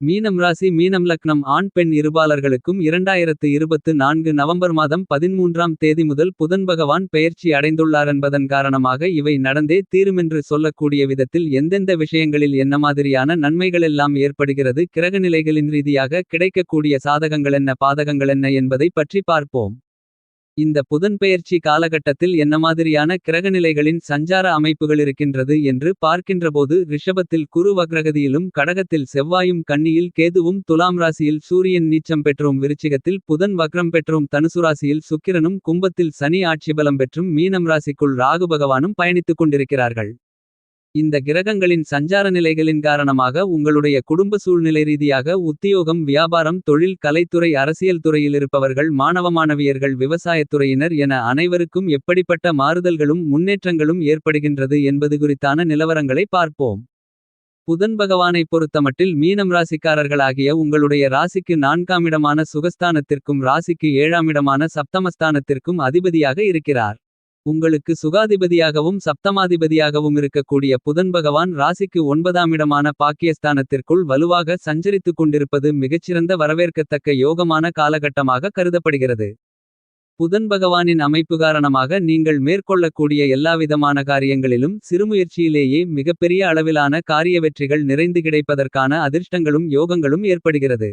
மீனம் ராசி மீனம் லக்னம் ஆண் பெண் இருபாலர்களுக்கும் 2024 நவம்பர் மாதம் 13ஆம் தேதி முதல் புதன் பகவான் பெயர்ச்சி அடைந்துள்ளாரென்பதன் காரணமாக இவை நடந்தே தீருமென்று சொல்லக்கூடிய விதத்தில் எந்தெந்த விஷயங்களில் என்ன மாதிரியான நன்மைகளெல்லாம் ஏற்படுகிறது கிரகநிலைகளின் ரீதியாக கிடைக்கக்கூடிய சாதகங்களென்ன பாதகங்களென்ன என்பதை பற்றி பார்ப்போம். இந்த புதன்பெயர்ச்சி காலகட்டத்தில் என்ன மாதிரியான கிரகநிலைகளின் சஞ்சார அமைப்புகளிருக்கின்றது என்று பார்க்கின்றபோது ரிஷபத்தில் குரு வக்ரகதியிலும் கடகத்தில் செவ்வாயும் கன்னியில் கேதுவும் துலாம் ராசியில் சூரியன் நீச்சம் பெற்றும் விருச்சிகத்தில் புதன் வக்ரம் பெற்றும் தனுசு ராசியில் சுக்கிரனும் கும்பத்தில் சனி ஆட்சிபலம் பெற்றும் மீனம் ராசிக்குள் ராகு பகவானும் பயணித்துக் கொண்டிருக்கிறார்கள். இந்த கிரகங்களின் சஞ்சார நிலைகளின் காரணமாக உங்களுடைய குடும்ப சூழ்நிலை ரீதியாக உத்தியோகம் வியாபாரம் தொழில் கலைத்துறை அரசியல் துறையில் இருப்பவர்கள் மாணவ மாணவியர்கள் விவசாயத்துறையினர் என அனைவருக்கும் எப்படிப்பட்ட மாறுதல்களும் முன்னேற்றங்களும் ஏற்படுகின்றது என்பது குறித்தான நிலவரங்களை பார்ப்போம். புதன் பகவானை பொறுத்தமட்டில் மீனம் ராசிக்காரர்களாகிய உங்களுடைய ராசிக்கு 4ஆம் இடமான சுகஸ்தானத்திற்கும் ராசிக்கு 7ஆம் இடமான சப்தமஸ்தானத்திற்கும் அதிபதியாக இருக்கிறார். உங்களுக்கு சுகாதிபதியாகவும் சப்தமாதிபதியாகவும் இருக்கக்கூடிய புதன் பகவான் ராசிக்கு 9ஆம் இடமான பாக்கியஸ்தானத்திற்குள் வலுவாக சஞ்சரித்துக் கொண்டிருப்பது மிகச்சிறந்த வரவேற்கத்தக்க யோகமான காலகட்டமாக கருதப்படுகிறது. புதன் பகவானின் அமைப்பு காரணமாக நீங்கள் மேற்கொள்ளக்கூடிய எல்லாவிதமான காரியங்களிலும் சிறுமுயற்சியிலேயே மிகப்பெரிய அளவிலான காரிய வெற்றிகள் நிறைந்து கிடைப்பதற்கான அதிர்ஷ்டங்களும் யோகங்களும் ஏற்படுகிறது.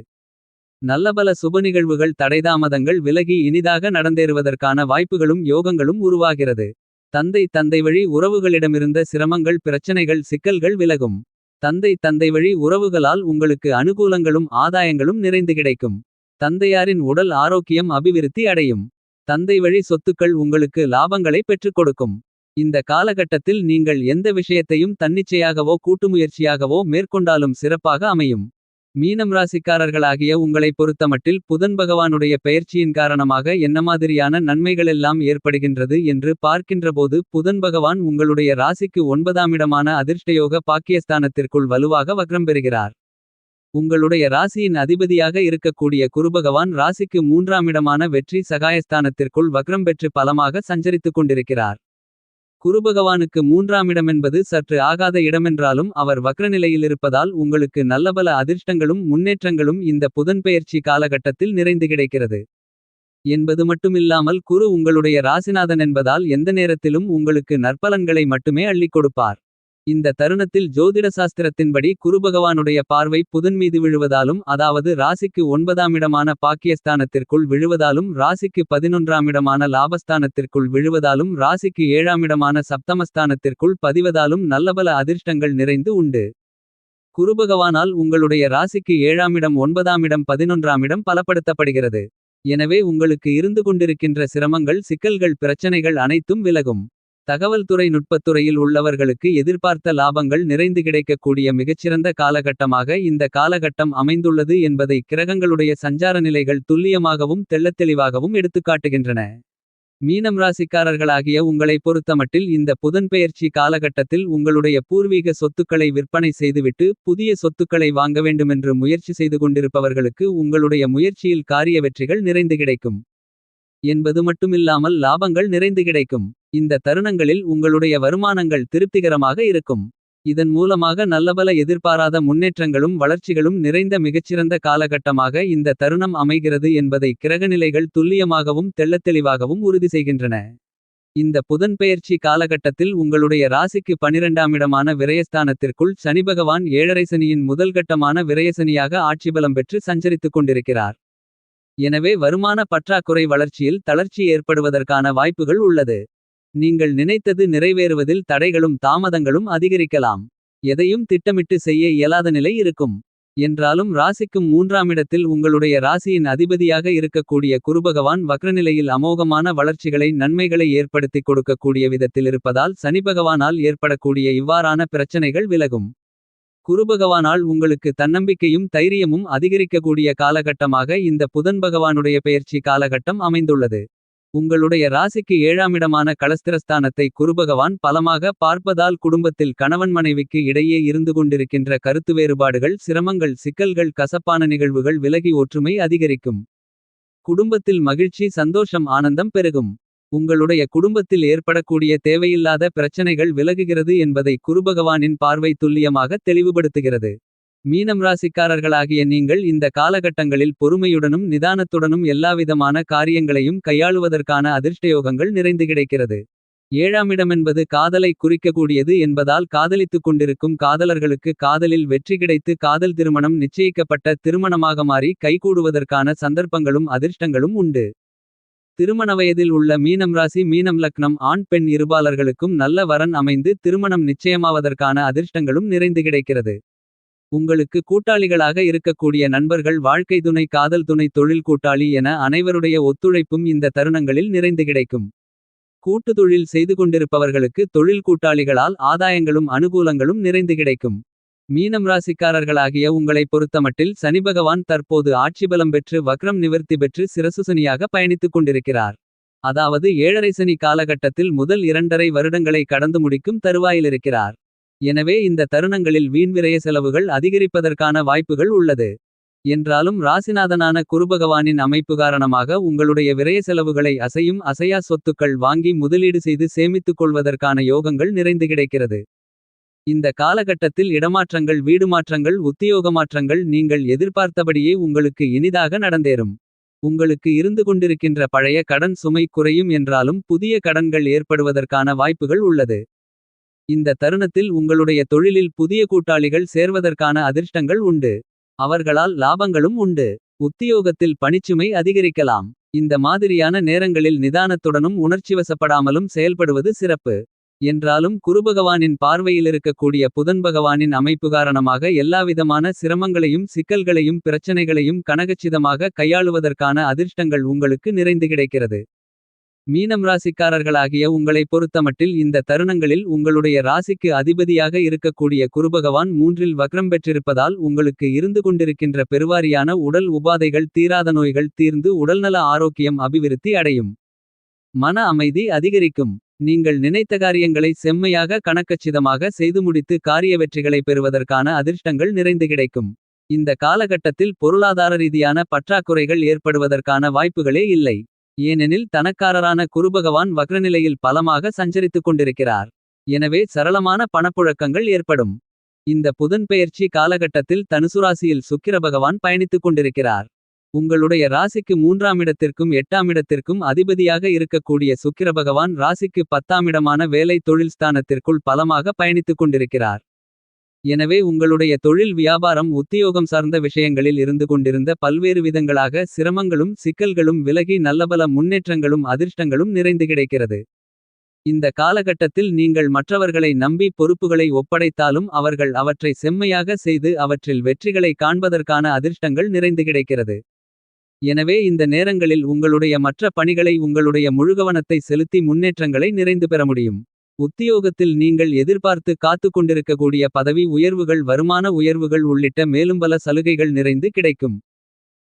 நல்லபல சுபநிகழ்வுகள் தடைதாமதங்கள் விலகி இனிதாக நடந்தேறுவதற்கான வாய்ப்புகளும் யோகங்களும் உருவாகிறது. தந்தை வழி உறவுகளிடமிருந்த சிரமங்கள் பிரச்சனைகள் சிக்கல்கள் விலகும். தந்தை வழி உறவுகளால் உங்களுக்கு அனுகூலங்களும் ஆதாயங்களும் நிறைந்து கிடைக்கும். தந்தையாரின் உடல் ஆரோக்கியம் அபிவிருத்தி அடையும். தந்தை வழி சொத்துக்கள் உங்களுக்கு லாபங்களை பெற்றுக் கொடுக்கும். இந்த காலகட்டத்தில் நீங்கள் எந்த விஷயத்தையும் தன்னிச்சையாகவோ கூட்டுமுயற்சியாகவோ மேற்கொண்டாலும் சிறப்பாக அமையும். மீனம் ராசிக்காரர்களாகிய உங்களை பொறுத்தமட்டில் புதன் பகவானுடைய பெயர்ச்சியின் காரணமாக என்ன மாதிரியான நன்மைகளெல்லாம் ஏற்படுகின்றது என்று பார்க்கின்றபோது புதன் பகவான் உங்களுடைய ராசிக்கு 9ஆம் இடமான அதிர்ஷ்டயோக பாக்கியஸ்தானத்திற்குள் வலுவாக வக்ரம் பெறுகிறார். உங்களுடைய ராசியின் அதிபதியாக இருக்கக்கூடிய குருபகவான் ராசிக்கு 3ஆம் இடமான வெற்றி சகாயஸ்தானத்திற்குள் வக்ரம் பெற்று பலமாக சஞ்சரித்துக் கொண்டிருக்கிறார். குருபகவானுக்கு 3ஆம் இடமென்பது சற்று ஆகாத இடமென்றாலும் அவர் வக்ரநிலையில் இருப்பதால் உங்களுக்கு நல்லபல அதிர்ஷ்டங்களும் முன்னேற்றங்களும் இந்த புதன்பெயர்ச்சி காலகட்டத்தில் நிறைந்து கிடைக்கிறது. என்பது மட்டுமில்லாமல் குரு உங்களுடைய ராசிநாதன் என்பதால் எந்த நேரத்திலும் உங்களுக்கு நற்பலன்களை மட்டுமே அள்ளிக் கொடுப்பார். இந்த தருணத்தில் ஜோதிட சாஸ்திரத்தின்படி குருபகவானுடைய பார்வை புதன் மீது விழுவதாலும் அதாவது ராசிக்கு 9ஆம் இடமான பாக்கியஸ்தானத்திற்குள் விழுவதாலும் ராசிக்கு 11ஆம் இடமான லாபஸ்தானத்திற்குள் விழுவதாலும் ராசிக்கு 7ஆம் இடமான சப்தமஸ்தானத்திற்குள் பதிவதாலும் நல்லபல அதிர்ஷ்டங்கள் நிறைந்து உண்டு. குருபகவானால் உங்களுடைய ராசிக்கு 7ஆம் இடம் 9ஆம் இடம் 11ஆம் இடம் பலப்படுத்தப்படுகிறது. எனவே உங்களுக்கு இருந்து கொண்டிருக்கின்ற சிரமங்கள் சிக்கல்கள் பிரச்சனைகள் அனைத்தும் விலகும். தகவல் துறை நுட்பத்துறையில் உள்ளவர்களுக்கு எதிர்பார்த்த லாபங்கள் நிறைந்து கிடைக்கக்கூடிய மிகச்சிறந்த காலகட்டமாக இந்த காலகட்டம் அமைந்துள்ளது என்பதை கிரகங்களுடைய சஞ்சார நிலைகள் துல்லியமாகவும் தெள்ளத்தெளிவாகவும் எடுத்துக்காட்டுகின்றன. மீனம் ராசிக்காரர்களாகிய உங்களை பொறுத்தமட்டில் இந்த புதன்பெயர்ச்சி காலகட்டத்தில் உங்களுடைய பூர்வீக சொத்துக்களை விற்பனை செய்துவிட்டு புதிய சொத்துக்களை வாங்க வேண்டுமென்று முயற்சி செய்து கொண்டிருப்பவர்களுக்கு உங்களுடைய முயற்சியில் காரிய வெற்றிகள் நிறைந்து கிடைக்கும். என்பது மட்டுமில்லாமல் லாபங்கள் நிறைந்து கிடைக்கும். இந்த தருணங்களில் உங்களுடைய வருமானங்கள் திருப்திகரமாக இருக்கும். இதன் மூலமாக நல்லபல எதிர்பாராத முன்னேற்றங்களும் வளர்ச்சிகளும் நிறைந்த மிகச்சிறந்த காலகட்டமாக இந்த தருணம் அமைகிறது என்பதை கிரகநிலைகள் துல்லியமாகவும் தெள்ளத்தெளிவாகவும் உறுதி செய்கின்றன. இந்த புதன்பெயர்ச்சி காலகட்டத்தில் உங்களுடைய ராசிக்கு 12ஆம் இடமான விரயஸ்தானத்திற்குள் சனிபகவான் 7.5 சனியின் முதல்கட்டமான விரயசனியாக ஆட்சிபலம் பெற்று சஞ்சரித்துக் கொண்டிருக்கிறார். எனவே வருமான பற்றாக்குறை வளர்ச்சியில் தளர்ச்சி ஏற்படுவதற்கான வாய்ப்புகள் உள்ளது. நீங்கள் நினைத்தது நிறைவேறுவதில் தடைகளும் தாமதங்களும் அதிகரிக்கலாம். எதையும் திட்டமிட்டு செய்ய இயலாத நிலை இருக்கும். என்றாலும் ராசிக்கும் 3ஆம் இடத்தில் உங்களுடைய ராசியின் அதிபதியாக இருக்கக்கூடிய குருபகவான் வக்ரநிலையில் அமோகமான வளர்ச்சிகளை நன்மைகளை ஏற்படுத்திக் கொடுக்கக்கூடிய விதத்தில் இருப்பதால் சனிபகவானால் ஏற்படக்கூடிய இவ்வாறான பிரச்சனைகள் விலகும். குருபகவானால் உங்களுக்கு தன்னம்பிக்கையும் தைரியமும் அதிகரிக்கக்கூடிய காலகட்டமாக இந்த புதன் பகவானுடைய பெயர்ச்சி காலகட்டம் அமைந்துள்ளது. உங்களுடைய ராசிக்கு 7ஆம் இடமான களஸ்திரஸ்தானத்தை குருபகவான் பலமாக பார்ப்பதால் குடும்பத்தில் கணவன் மனைவிக்கு இடையே இருந்து கொண்டிருக்கின்ற கருத்து வேறுபாடுகள் சிரமங்கள் சிக்கல்கள் கசப்பான நிகழ்வுகள் விலகி ஒற்றுமை அதிகரிக்கும். குடும்பத்தில் மகிழ்ச்சி சந்தோஷம் ஆனந்தம் பெருகும். உங்களுடைய குடும்பத்தில் ஏற்படக்கூடிய தேவையில்லாத பிரச்சனைகள் விலகுகிறது என்பதை குருபகவானின் பார்வை துல்லியமாக தெளிவுபடுத்துகிறது. மீனம் ராசிக்காரர்களாகிய நீங்கள் இந்த காலகட்டங்களில் பொறுமையுடனும் நிதானத்துடனும் எல்லாவிதமான காரியங்களையும் கையாளுவதற்கான அதிர்ஷ்டயோகங்கள் நிறைந்து கிடைக்கிறது. ஏழாம் இடமென்பது காதலை குறிக்கக்கூடியது என்பதால் காதலித்துக் கொண்டிருக்கும் காதலர்களுக்கு காதலில் வெற்றி கிடைத்து காதல் திருமணம் நிச்சயிக்கப்பட்ட திருமணமாக மாறி கைகூடுவதற்கான சந்தர்ப்பங்களும் அதிர்ஷ்டங்களும் உண்டு. திருமண வயதில் உள்ள மீனம் ராசி மீனம் லக்னம் ஆண் பெண் இருபாலர்களுக்கும் நல்ல வரன் அமைந்து திருமணம் நிச்சயமாவதற்கான அதிர்ஷ்டங்களும் நிறைந்து கிடைக்கிறது. உங்களுக்கு கூட்டாளிகளாக இருக்கக்கூடிய நண்பர்கள் வாழ்க்கை துணை காதல் துணை தொழில் கூட்டாளி என அனைவருடைய ஒத்துழைப்பும் இந்த தருணங்களில் நிறைந்து கிடைக்கும். கூட்டு தொழில் செய்து கொண்டிருப்பவர்களுக்கு தொழில் கூட்டாளிகளால் ஆதாயங்களும் அனுகூலங்களும் நிறைந்து கிடைக்கும். மீனம் ராசிக்காரர்களாகிய உங்களை பொறுத்தமட்டில் சனிபகவான் தற்போது ஆட்சிபலம் பெற்று வக்ரம் நிவர்த்தி பெற்று சிரசுசனியாக பயணித்துக் கொண்டிருக்கிறார். அதாவது ஏழரை சனி காலகட்டத்தில் முதல் 2.5 வருடங்களை கடந்து முடிக்கும் தருவாயிலிருக்கிறார். எனவே இந்த தருணங்களில் வீண்விரய செலவுகள் அதிகரிப்பதற்கான வாய்ப்புகள் உள்ளது. என்றாலும் ராசிநாதனான குருபகவானின் அமைப்பு காரணமாக உங்களுடைய விரய செலவுகளை அசையும் அசையா சொத்துக்கள் வாங்கி முதலீடு செய்து சேமித்துக் கொள்வதற்கான யோகங்கள் நிறைந்து கிடைக்கிறது. இந்த காலகட்டத்தில் இடமாற்றங்கள் வீடு மாற்றங்கள் உத்தியோக மாற்றங்கள் நீங்கள் எதிர்பார்த்தபடியே உங்களுக்கு இனிதாக நடந்தேறும். உங்களுக்கு இருந்து கொண்டிருக்கின்ற பழைய கடன் சுமை குறையும் என்றாலும் புதிய கடன்கள் ஏற்படுவதற்கான வாய்ப்புகள் உள்ளது. இந்த தருணத்தில் உங்களுடைய தொழிலில் புதிய கூட்டாளிகள் சேர்வதற்கான அதிர்ஷ்டங்கள் உண்டு. அவர்களால் லாபங்களும் உண்டு. உத்தியோகத்தில் பணிச்சுமை அதிகரிக்கலாம். இந்த மாதிரியான நேரங்களில் நிதானத்துடனும் உணர்ச்சிவசப்படாமலும் செயல்படுவது சிறப்பு. என்றாலும் குருபகவானின் பார்வையிலிருக்கக்கூடிய புதன் பகவானின் அமைப்பு காரணமாக எல்லாவிதமான சிரமங்களையும் சிக்கல்களையும் பிரச்சனைகளையும் கனகச்சிதமாக கையாளுவதற்கான அதிர்ஷ்டங்கள் உங்களுக்கு நிறைந்து கிடைக்கிறது. மீனம் ராசிக்காரர்களாகிய உங்களை பொறுத்தமட்டில் இந்த தருணங்களில் உங்களுடைய ராசிக்கு அதிபதியாக இருக்கக்கூடிய குருபகவான் 3இல் வக்ரம் பெற்றிருப்பதால் உங்களுக்கு இருந்து கொண்டிருக்கின்ற பெருவாரியான உடல் உபாதைகள் தீராத நோய்கள் தீர்ந்து உடல்நல ஆரோக்கியம் அபிவிருத்தி அடையும். மன அமைதி அதிகரிக்கும். நீங்கள் நினைத்த காரியங்களை செம்மையாக கணக்கச்சிதமாக செய்து முடித்து காரிய வெற்றிகளை பெறுவதற்கான அதிர்ஷ்டங்கள் நிறைந்து கிடைக்கும். இந்த காலகட்டத்தில் பொருளாதார ரீதியான பற்றாக்குறைகள் ஏற்படுவதற்கான வாய்ப்புகளே இல்லை. ஏனெனில் தனக்காரரான குருபகவான் வக்ரநிலையில் பலமாக சஞ்சரித்துக் கொண்டிருக்கிறார். எனவே சரளமான பணப்புழக்கங்கள் ஏற்படும். இந்த புதன் பெயர்ச்சி காலகட்டத்தில் தனுசுராசியில் சுக்கிர பகவான் பயணித்துக் கொண்டிருக்கிறார். உங்களுடைய ராசிக்கு 3ஆம் இடத்திற்கும் 8ஆம் இடத்திற்கும் அதிபதியாக இருக்கக்கூடிய சுக்கிர பகவான் ராசிக்கு 10ஆம் இடமான வேலை தொழில் ஸ்தானத்திற்குள் பலமாக பயணித்துக் கொண்டிருக்கிறார். எனவே உங்களுடைய தொழில் வியாபாரம் உத்தியோகம் சார்ந்த விஷயங்களில் இருந்து கொண்டிருந்த பல்வேறு விதங்களாக சிரமங்களும் சிக்கல்களும் விலகி நல்லபல முன்னேற்றங்களும் அதிர்ஷ்டங்களும் நிறைந்து கிடைக்கிறது. இந்த காலகட்டத்தில் நீங்கள் மற்றவர்களை நம்பி பொறுப்புகளை ஒப்படைத்தாலும் அவர்கள் அவற்றை செம்மையாக செய்து அவற்றில் வெற்றிகளை காண்பதற்கான அதிர்ஷ்டங்கள் நிறைந்து கிடைக்கிறது. எனவே இந்த நேரங்களில் உங்களுடைய மற்ற பணிகளை உங்களுடைய முழுகவனத்தை செலுத்தி முன்னேற்றங்களை நிறைந்து பெற முடியும். உத்தியோகத்தில் நீங்கள் எதிர்பார்த்து காத்து கொண்டிருக்கக்கூடிய பதவி உயர்வுகள் வருமான உயர்வுகள் உள்ளிட்ட மேலும் பல சலுகைகள் நிறைந்து கிடைக்கும்.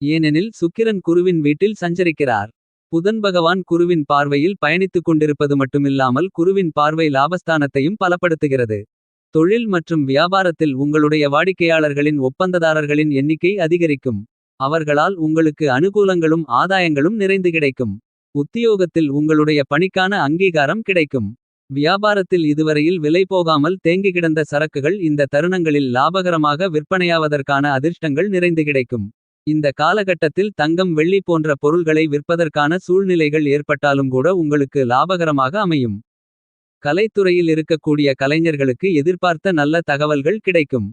ஏனெனில் சுக்கிரன் குருவின் வீட்டில் சஞ்சரிக்கிறார். புதன் பகவான் குருவின் பார்வையில் பயணித்துக் கொண்டிருப்பது மட்டுமில்லாமல் குருவின் பார்வை லாபஸ்தானத்தையும் பலப்படுத்துகிறது. தொழில் மற்றும் வியாபாரத்தில் உங்களுடைய வாடிக்கையாளர்களின் ஒப்பந்ததாரர்களின் எண்ணிக்கை அதிகரிக்கும். அவர்களால் உங்களுக்கு அனுகூலங்களும் ஆதாயங்களும் நிறைந்து கிடைக்கும். உத்தியோகத்தில் உங்களுடைய பணிக்கான அங்கீகாரம் கிடைக்கும். வியாபாரத்தில் இதுவரையில் விலை போகாமல் தேங்கி கிடந்த சரக்குகள் இந்த தருணங்களில் லாபகரமாக விற்பனையாவதற்கான அதிர்ஷ்டங்கள் நிறைந்து கிடைக்கும். இந்த காலகட்டத்தில் தங்கம் வெள்ளி போன்ற பொருள்களை விற்பதற்கான சூழ்நிலைகள் ஏற்பட்டாலும் கூட உங்களுக்கு லாபகரமாக அமையும். கலைத்துறையில் இருக்கக்கூடிய கலைஞர்களுக்கு எதிர்பார்த்த நல்ல தகவல்கள் கிடைக்கும்.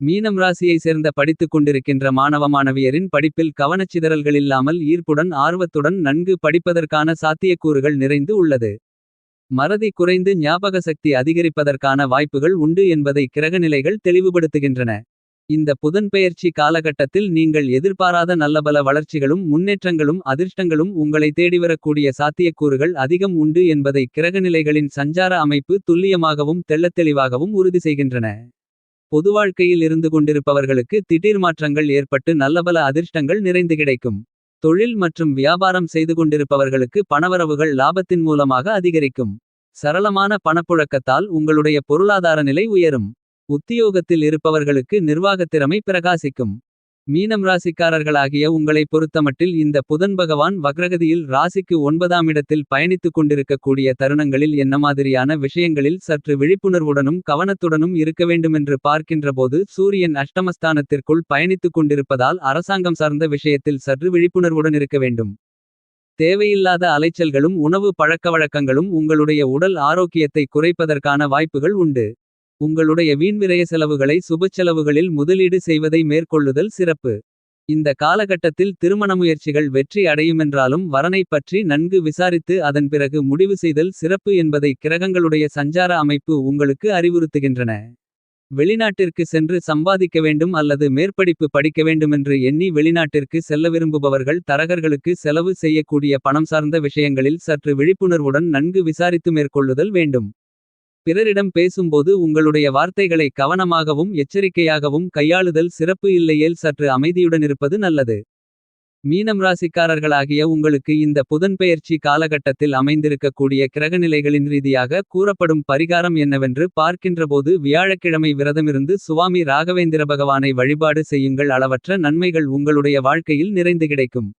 மீனம் ராசியை சேர்ந்த படித்துக் கொண்டிருக்கின்ற மாணவ மாணவியரின் படிப்பில் கவனச்சிதறல்களில்லாமல் ஈர்ப்புடன் ஆர்வத்துடன் நன்கு படிப்பதற்கான சாத்தியக்கூறுகள் நிறைந்து உள்ளது. மறதி குறைந்து ஞாபக சக்தி அதிகரிப்பதற்கான வாய்ப்புகள் உண்டு என்பதை கிரகநிலைகள் தெளிவுபடுத்துகின்றன. இந்த புதன் பெயர்ச்சி காலகட்டத்தில் நீங்கள் எதிர்பாராத நல்லபல வளர்ச்சிகளும் முன்னேற்றங்களும் அதிர்ஷ்டங்களும் உங்களை தேடிவரக்கூடிய சாத்தியக்கூறுகள் அதிகம் உண்டு என்பதை கிரகநிலைகளின் சஞ்சார அமைப்பு துல்லியமாகவும் தெள்ளத்தெளிவாகவும் உறுதி செய்கின்றன. பொதுவாழ்க்கையில் இருந்து கொண்டிருப்பவர்களுக்கு திடீர் மாற்றங்கள் ஏற்பட்டு நல்லபல அதிர்ஷ்டங்கள் நிறைந்து கிடைக்கும். தொழில் மற்றும் வியாபாரம் செய்து கொண்டிருப்பவர்களுக்கு பணவரவுகள் லாபத்தின் மூலமாக அதிகரிக்கும். சரளமான பணப்புழக்கத்தால் உங்களுடைய பொருளாதார நிலை உயரும். உத்தியோகத்தில் இருப்பவர்களுக்கு நிர்வாகத்திறமை பிரகாசிக்கும். மீனம் ராசிக்காரர்களாகிய உங்களைப் பொறுத்தமட்டில் இந்த புதன் பகவான் வக்ரகதியில் ராசிக்கு 9ஆம் இடத்தில் பயணித்துக் கொண்டிருக்கக்கூடிய தருணங்களில் என்ன மாதிரியான விஷயங்களில் சற்று விழிப்புணர்வுடனும் கவனத்துடனும் இருக்க வேண்டுமென்று பார்க்கின்றபோது சூரியன் அஷ்டமஸ்தானத்திற்குள் பயணித்துக் கொண்டிருப்பதால் அரசாங்கம் சார்ந்த விஷயத்தில் சற்று விழிப்புணர்வுடன் இருக்க வேண்டும். தேவையில்லாத அலைச்சல்களும் உணவு பழக்கவழக்கங்களும் உங்களுடைய உடல் ஆரோக்கியத்தை குறைப்பதற்கான வாய்ப்புகள் உண்டு. உங்களுடைய வீண்விரய செலவுகளை சுபச்செலவுகளில் முதலீடு செய்வதை மேற்கொள்ளுதல் சிறப்பு. இந்த காலகட்டத்தில் திருமண முயற்சிகள் வெற்றி அடையுமென்றாலும் வரனைப் பற்றி நன்கு விசாரித்து அதன் பிறகு முடிவு செய்தல் சிறப்பு என்பதை கிரகங்களுடைய சஞ்சார அமைப்பு உங்களுக்கு அறிவுறுத்துகின்றன. வெளிநாட்டிற்கு சென்று சம்பாதிக்க வேண்டும் அல்லது மேற்படிப்பு படிக்க வேண்டுமென்று எண்ணி வெளிநாட்டிற்கு செல்ல விரும்புபவர்கள் தரகர்களுக்கு செலவு செய்யக்கூடிய பணம் சார்ந்த விஷயங்களில் சற்று விழிப்புணர்வுடன் நன்கு விசாரித்து மேற்கொள்ளுதல் வேண்டும். பிறரிடம் பேசும்போது உங்களுடைய வார்த்தைகளை கவனமாகவும் எச்சரிக்கையாகவும் கையாளுதல் சிறப்பு, இல்லையேல் சற்று அமைதியுடனிருப்பது நல்லது. மீனம் ராசிக்காரர்களாகிய உங்களுக்கு இந்த புதன்பெயர்ச்சி காலகட்டத்தில் அமைந்திருக்கக்கூடிய கிரகநிலைகளின் ரீதியாக கூறப்படும் பரிகாரம் என்னவென்று பார்க்கின்றபோது வியாழக்கிழமை விரதமிருந்து சுவாமி ராகவேந்திர பகவானை வழிபாடு செய்யுங்கள். அளவற்ற நன்மைகள் உங்களுடைய வாழ்க்கையில் நிறைந்து கிடைக்கும்.